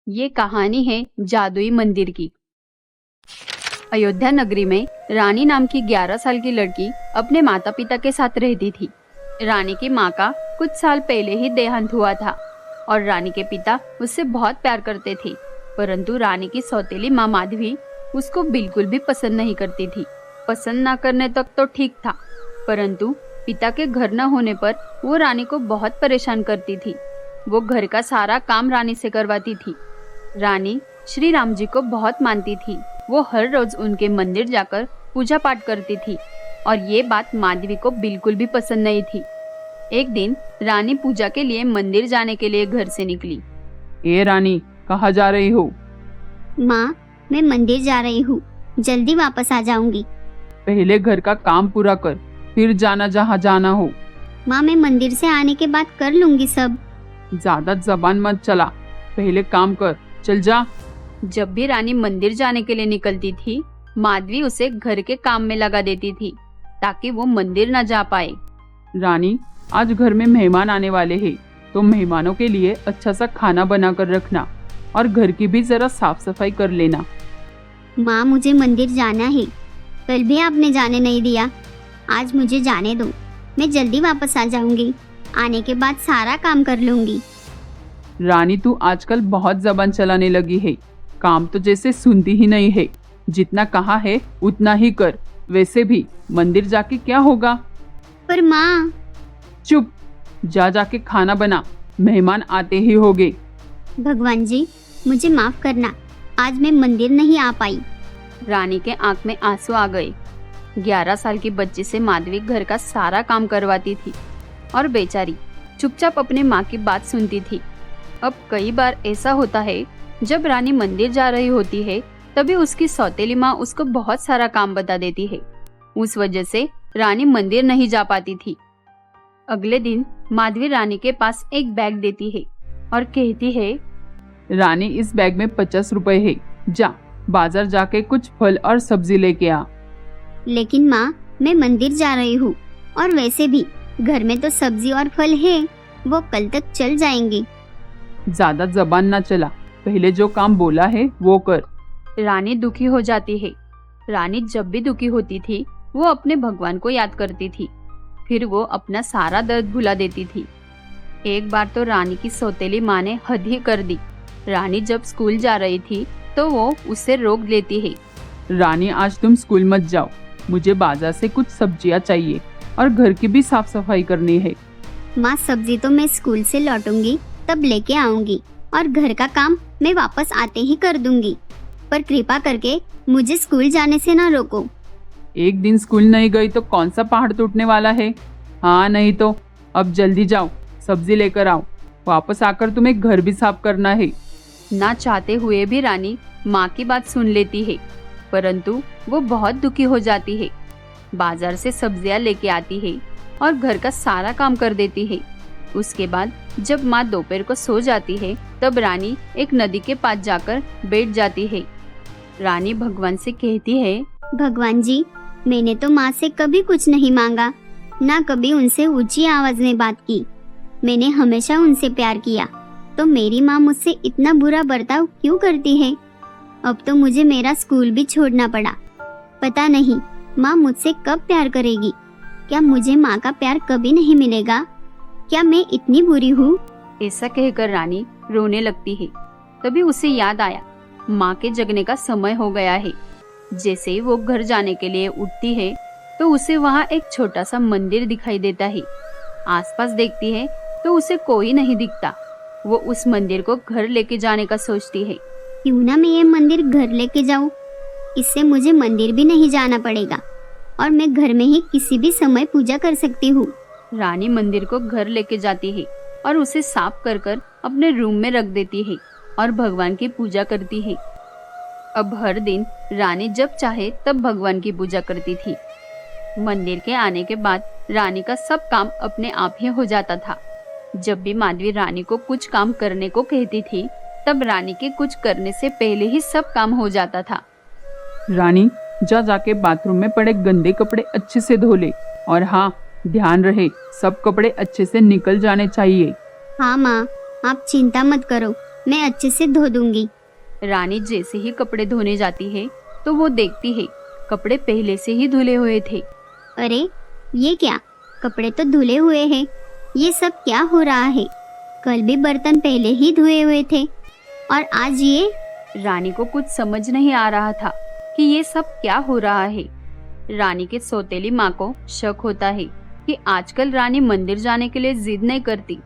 ये कहानी है जादुई मंदिर की। अयोध्या नगरी में रानी नाम की 11 साल की लड़की अपने माता पिता के साथ रहती थी। रानी की माँ का कुछ साल पहले ही देहांत हुआ था और रानी के पिता उससे बहुत प्यार करते थे, परंतु रानी की सौतेली माँ माधवी उसको बिल्कुल भी पसंद नहीं करती थी। पसंद न करने तक तो ठीक था, परंतु पिता के घर न होने पर वो रानी को बहुत परेशान करती थी। वो घर का सारा काम रानी से करवाती थी। रानी श्री राम जी को बहुत मानती थी। वो हर रोज उनके मंदिर जाकर पूजा पाठ करती थी और ये बात माधवी को बिल्कुल भी पसंद नहीं थी। एक दिन रानी पूजा के लिए मंदिर जाने के लिए घर से निकली। ए रानी, कहाँ जा रही हो? माँ, मैं मंदिर जा रही हूँ, जल्दी वापस आ जाऊंगी। पहले घर का काम पूरा कर, फिर जाना जहाँ जाना हो। माँ, मैं मंदिर से आने के बाद कर लूंगी सब। ज्यादा जबान मत चला, पहले काम कर, चल जा। जब भी रानी मंदिर जाने के लिए निकलती थी, माधवी उसे घर के काम में लगा देती थी ताकि वो मंदिर न जा पाए। रानी, आज घर में मेहमान आने वाले हैं, तो मेहमानों के लिए अच्छा सा खाना बना कर रखना और घर की भी जरा साफ सफाई कर लेना। माँ, मुझे मंदिर जाना है, कल भी आपने जाने नहीं दिया। आज मुझे जाने दो, मैं जल्दी वापस आ जाऊंगी। आने के बाद सारा काम कर लूंगी। रानी, तू आजकल बहुत जबान चलाने लगी है। काम तो जैसे सुनती ही नहीं है। जितना कहा है उतना ही कर। वैसे भी मंदिर जाके क्या होगा? पर माँ। चुप, जाके खाना बना, मेहमान आते ही होंगे। भगवान जी, मुझे माफ करना, आज मैं मंदिर नहीं आ पाई। रानी के आंख में आंसू आ गए। 11 साल की बच्ची से माधवी घर का सारा काम करवाती थी और बेचारी चुपचाप अपने माँ की बात सुनती थी। अब कई बार ऐसा होता है, जब रानी मंदिर जा रही होती है तभी उसकी सौतेली माँ उसको बहुत सारा काम बता देती है। उस वजह से रानी मंदिर नहीं जा पाती थी। अगले दिन माधवी रानी के पास एक बैग देती है और कहती है, रानी, इस बैग में 50 रुपए है, जा बाजार जाके कुछ फल और सब्जी लेके आ। लेकिन माँ, मैं मंदिर जा रही हूँ और वैसे भी घर में तो सब्जी और फल है, वो कल तक चल जाएंगे। ज्यादा जबान ना चला, पहले जो काम बोला है वो कर। रानी दुखी हो जाती है। रानी जब भी दुखी होती थी वो अपने भगवान को याद करती थी, फिर वो अपना सारा दर्द भुला देती थी। एक बार तो रानी की सौतेली माँ ने हद ही कर दी। रानी जब स्कूल जा रही थी तो वो उसे रोक लेती है। रानी, आज तुम स्कूल मत जाओ, मुझे बाजार से कुछ सब्जियां चाहिए और घर की भी साफ सफाई करनी है। माँ, सब्जी तो मैं स्कूल से लौटूंगी तब लेके आऊंगी और घर का काम मैं वापस आते ही कर दूंगी, पर कृपा करके मुझे स्कूल जाने से ना रोको। एक दिन स्कूल नहीं गई तो कौन सा पहाड़ टूटने वाला है? हाँ, नहीं तो अब जल्दी जाओ, सब्जी लेकर आओ, वापस आकर तुम्हें घर भी साफ करना है। ना चाहते हुए भी रानी माँ की बात सुन लेती है, परंतु वो बहुत दुखी हो जाती है। बाजार से सब्जियां लेके आती है और घर का सारा काम कर देती है। उसके बाद जब माँ दोपहर को सो जाती है तब रानी एक नदी के पास जाकर बैठ जाती है। रानी भगवान से कहती है, भगवान जी, मैंने तो माँ से कभी कुछ नहीं मांगा, ना कभी उनसे ऊंची आवाज में बात की। मैंने हमेशा उनसे प्यार किया, तो मेरी माँ मुझसे इतना बुरा बर्ताव क्यों करती है? अब तो मुझे मेरा स्कूल भी छोड़ना पड़ा। पता नहीं माँ मुझसे कब प्यार करेगी। क्या मुझे माँ का प्यार कभी नहीं मिलेगा? क्या मैं इतनी बुरी हूँ? ऐसा कहकर रानी रोने लगती है। तभी उसे याद आया, माँ के जगने का समय हो गया है। जैसे ही वो घर जाने के लिए उठती है तो उसे वहाँ एक छोटा सा मंदिर दिखाई देता है। आसपास देखती है तो उसे कोई नहीं दिखता। वो उस मंदिर को घर लेके जाने का सोचती है। क्यों ना मैं ये मंदिर घर लेके जाऊँ, इससे मुझे मंदिर भी नहीं जाना पड़ेगा और मैं घर में ही किसी भी समय पूजा कर सकती हूँ। रानी मंदिर को घर लेके जाती है और उसे साफ कर कर अपने रूम में रख देती है और भगवान की पूजा करती है। अब हर दिन रानी जब चाहे तब भगवान की पूजा करती थी। मंदिर के आने के बाद रानी का सब काम अपने आप ही हो जाता था। जब भी माधवी रानी को कुछ काम करने को कहती थी तब रानी के कुछ करने से पहले ही सब काम हो जाता था। रानी, जाके बाथरूम में पड़े गंदे कपड़े अच्छे से धो ले और हाँ, ध्यान रहे सब कपड़े अच्छे से निकल जाने चाहिए। हाँ माँ, आप चिंता मत करो, मैं अच्छे से धो दूंगी। रानी जैसे ही कपड़े धोने जाती है तो वो देखती है कपड़े पहले से ही धुले हुए थे। अरे ये क्या, कपड़े तो धुले हुए हैं। ये सब क्या हो रहा है? कल भी बर्तन पहले ही धुए हुए थे और आज ये। रानी को कुछ समझ नहीं आ रहा था कि ये सब क्या हो रहा है। रानी के सौतेली माँ को शक होता है कि आजकल रानी मंदिर जाने के लिए जिद नहीं करती।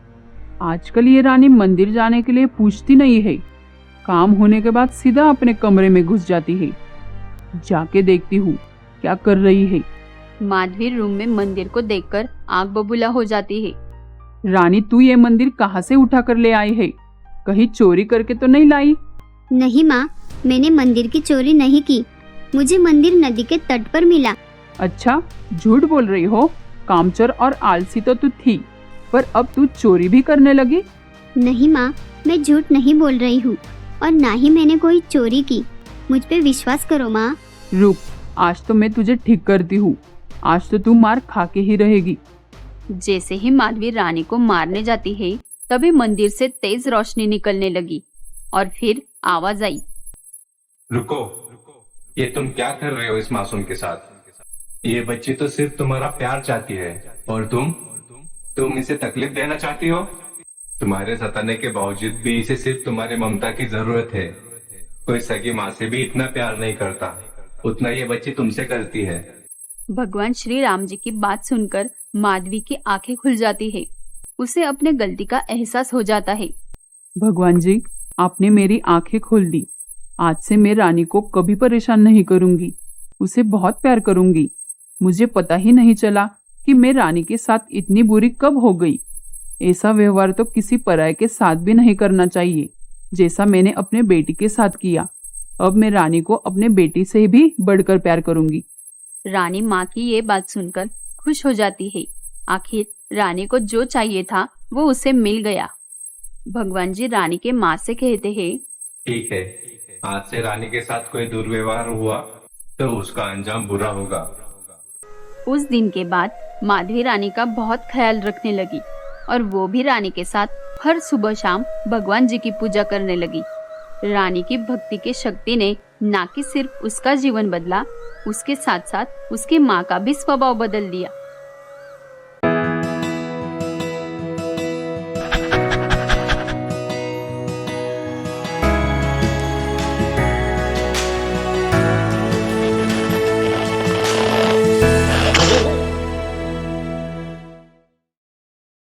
आजकल ये रानी मंदिर जाने के लिए पूछती नहीं है। काम होने के बाद सीधा अपने कमरे में घुस जाती है। जाके देखती हूँ क्या कर रही है। माधवी रूम में मंदिर को देखकर आग बबूला हो जाती है। रानी तू ये मंदिर कहाँ से उठा कर ले आई है? कहीं चोरी करके तो नहीं लाई? नहीं माँ, मैंने मंदिर की चोरी नहीं की। मुझे मंदिर नदी के तट पर मिला। अच्छा, झूठ बोल रही हो। कामचोर और आलसी तो तू थी, पर अब तू चोरी भी करने लगी। नहीं माँ, मैं झूठ नहीं बोल रही हूँ और ना ही मैंने कोई चोरी की। मुझ पे विश्वास करो माँ। रुक, आज तो मैं तुझे ठीक करती हूँ। आज तो तू मार खा के ही रहेगी। जैसे ही माधवी रानी को मारने जाती है तभी मंदिर से तेज रोशनी निकलने लगी और फिर आवाज आई, रुको, ये तुम क्या कर रहे हो इस मासूम के साथ? ये बच्ची तो सिर्फ तुम्हारा प्यार चाहती है और तुम इसे तकलीफ देना चाहती हो। तुम्हारे सताने के बावजूद भी इसे सिर्फ तुम्हारी ममता की जरूरत है। कोई सगी माँ से भी इतना प्यार नहीं करता उतना ये बच्ची तुमसे करती है। भगवान श्री राम जी की बात सुनकर माधवी की आंखें खुल जाती है। उसे अपने गलती का एहसास हो जाता है। भगवान जी, आपने मेरी आंखें खोल दी। आज से मैं रानी को कभी परेशान नहीं करूंगी। उसे बहुत प्यार करूंगी। मुझे पता ही नहीं चला कि मैं रानी के साथ इतनी बुरी कब हो गई। ऐसा व्यवहार तो किसी पराये के साथ भी नहीं करना चाहिए, जैसा मैंने अपने बेटी के साथ किया। अब मैं रानी को अपने बेटी से भी बढ़कर प्यार करूंगी। रानी माँ की ये बात सुनकर खुश हो जाती है। आखिर रानी को जो चाहिए था वो उसे मिल गया। भगवान जी रानी के माँ से कहते हैं, ठीक है, आज से रानी के साथ कोई दुर्व्यवहार हुआ तो उसका अंजाम बुरा होगा। उस दिन के बाद माधवी रानी का बहुत ख्याल रखने लगी और वो भी रानी के साथ हर सुबह शाम भगवान जी की पूजा करने लगी। रानी की भक्ति की शक्ति ने न कि सिर्फ उसका जीवन बदला, उसके साथ साथ उसकी माँ का भी स्वभाव बदल दिया।